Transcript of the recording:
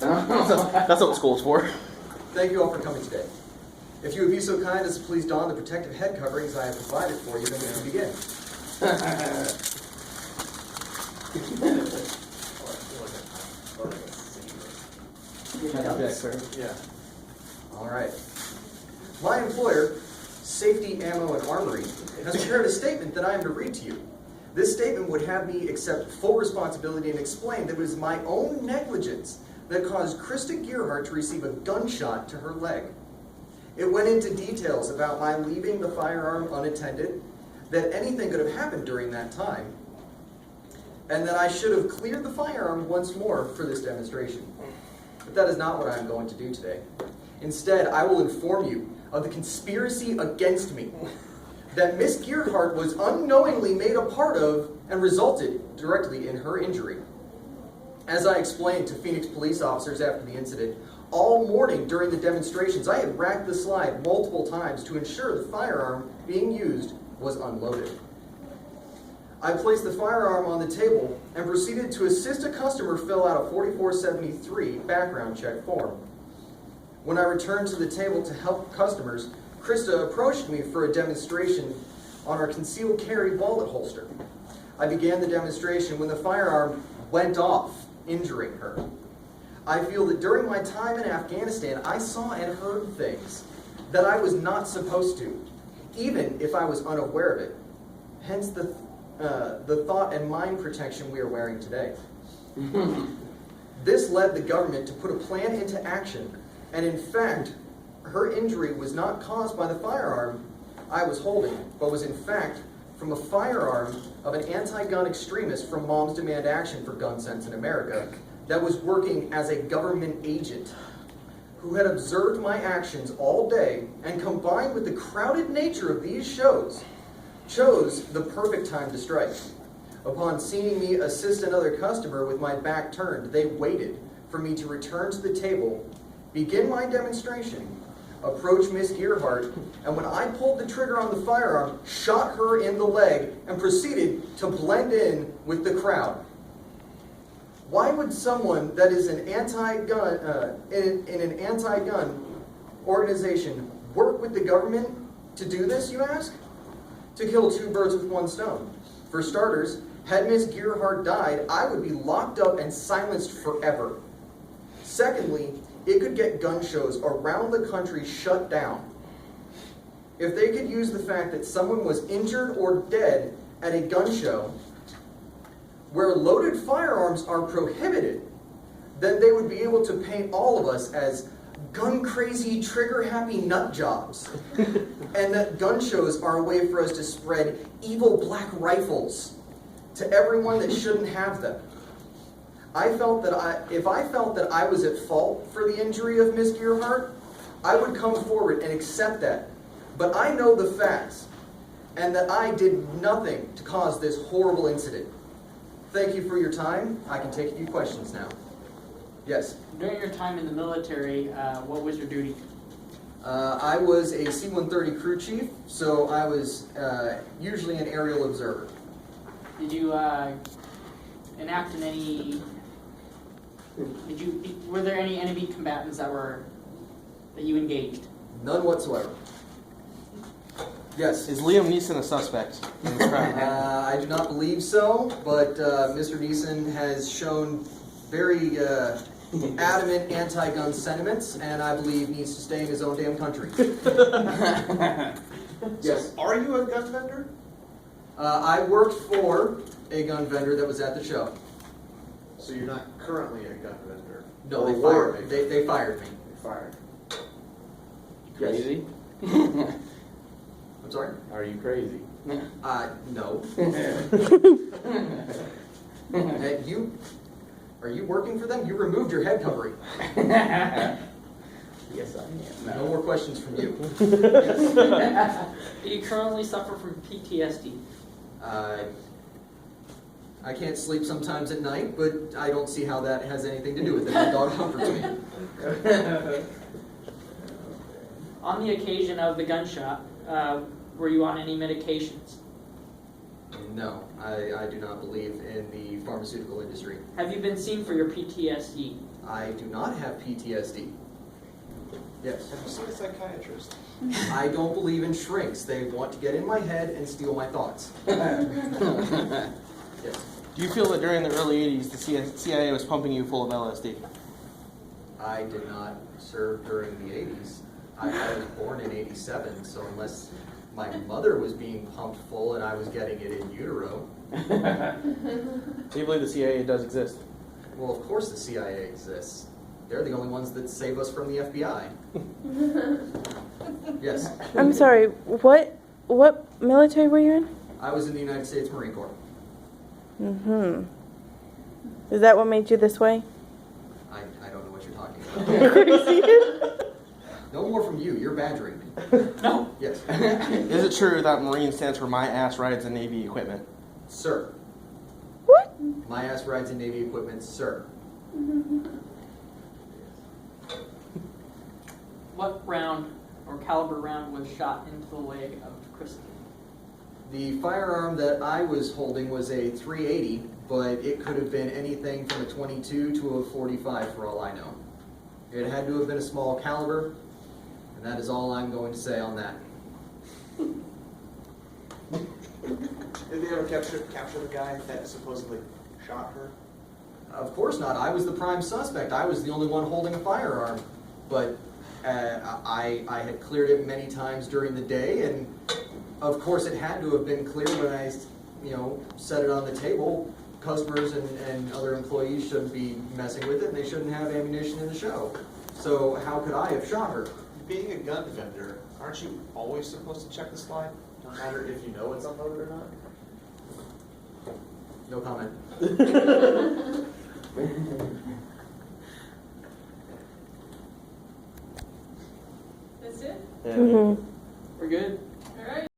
That's what school's for. Thank you all for coming today. If you would be so kind as to please don the protective head coverings I have provided for you, then we can begin. Yeah. All right. My employer, Safety, Ammo, and Armory, has prepared a statement that I am to read to you. This statement would have me accept full responsibility and explain that it was my own negligence that caused Krista Gearhart to receive a gunshot to her leg. It went into details about my leaving the firearm unattended, that anything could have happened during that time, and that I should have cleared the firearm once more for this demonstration. But that is not what I am going to do today. Instead, I will inform you of the conspiracy against me that Miss Gearhart was unknowingly made a part of and resulted directly in her injury. As I explained to Phoenix police officers after the incident, all morning during the demonstrations, I had racked the slide multiple times to ensure the firearm being used was unloaded. I placed the firearm on the table and proceeded to assist a customer fill out a 4473 background check form. When I returned to the table to help customers, Krista approached me for a demonstration on our concealed carry wallet holster. I began the demonstration when the firearm went off, injuring her. I feel that during my time in Afghanistan, I saw and heard things that I was not supposed to, even if I was unaware of it. Hence the thought and mind protection we are wearing today. This led the government to put a plan into action, and in fact, her injury was not caused by the firearm I was holding, but was in fact from a firearm of an anti-gun extremist from Moms Demand Action for Gun Sense in America that was working as a government agent who had observed my actions all day and, combined with the crowded nature of these shows, chose the perfect time to strike. Upon seeing me assist another customer with my back turned, they waited for me to return to the table, begin my demonstration, approach Miss Gearhart, and when I pulled the trigger on the firearm, shot her in the leg and proceeded to blend in with the crowd. Why would someone that is an anti-gun, in an anti-gun organization work with the government to do this, you ask? To kill two birds with one stone. For starters, had Miss Gearhart died, I would be locked up and silenced forever. Secondly, it could get gun shows around the country shut down. If they could use the fact that someone was injured or dead at a gun show where loaded firearms are prohibited, then they would be able to paint all of us as gun-crazy, trigger-happy nut jobs. And that gun shows are a way for us to spread evil black rifles to everyone that shouldn't have them. I felt that if I felt that I was at fault for the injury of Miss Gearhart, I would come forward and accept that. But I know the facts, and that I did nothing to cause this horrible incident. Thank you for your time. I can take a few questions now. Yes? During your time in the military, what was your duty? I was a C-130 crew chief, so I was usually an aerial observer. Did you enact in any? Were there any enemy combatants that you engaged? None whatsoever. Yes? Is Liam Neeson a suspect in this crime? I do not believe so, but Mr. Neeson has shown very adamant anti-gun sentiments, and I believe needs to stay in his own damn country. Yes. So, are you a gun vendor? I worked for a gun vendor that was at the show. So you're not currently a gun vendor? No, Or they were fired me. They fired me. They fired. Crazy? I'm sorry? Are you crazy? No. Are you working for them? You removed your head covering. Yes, I am. No more questions from you. Do you currently suffer from PTSD? I can't sleep sometimes at night, but I don't see how that has anything to do with it. My dog comforts me. On the occasion of the gunshot, were you on any medications? No, I do not believe in the pharmaceutical industry. Have you been seen for your PTSD? I do not have PTSD. Yes. Have you seen a psychiatrist? I don't believe in shrinks. They want to get in my head and steal my thoughts. Yes. Do you feel that during the early 80s, the CIA was pumping you full of LSD? I did not serve during the 80s. I was born in 87, so unless my mother was being pumped full and I was getting it in utero, Do you believe the CIA does exist? well, of course the CIA exists. They're the only ones that save us from the FBI. Yes. I'm sorry, what military were you in? I was in the United States Marine Corps. Mm-hmm. Is that what made you this way? I don't know what you're talking about. No more from you. You're badgering me. No. Yes. Is it true that Marine stands for My Ass Rides in Navy Equipment? Sir. What? My ass rides in Navy equipment, sir. What round or caliber round was shot into the leg of Christy? The firearm that I was holding was a .380, but it could have been anything from a .22 to a .45 for all I know. It had to have been a small caliber, and that is all I'm going to say on that. Did they ever capture the guy that supposedly shot her? Of course not. I was the prime suspect. I was the only one holding a firearm. But I had cleared it many times during the day, and of course it had to have been cleared when I, set it on the table. Customers and other employees shouldn't be messing with it, and they shouldn't have ammunition in the show. So how could I have shot her? Being a gun vendor, aren't you always supposed to check the slide? No matter if you know it's unloaded or not? No comment. That's it? Yeah. Mm-hmm. We're good?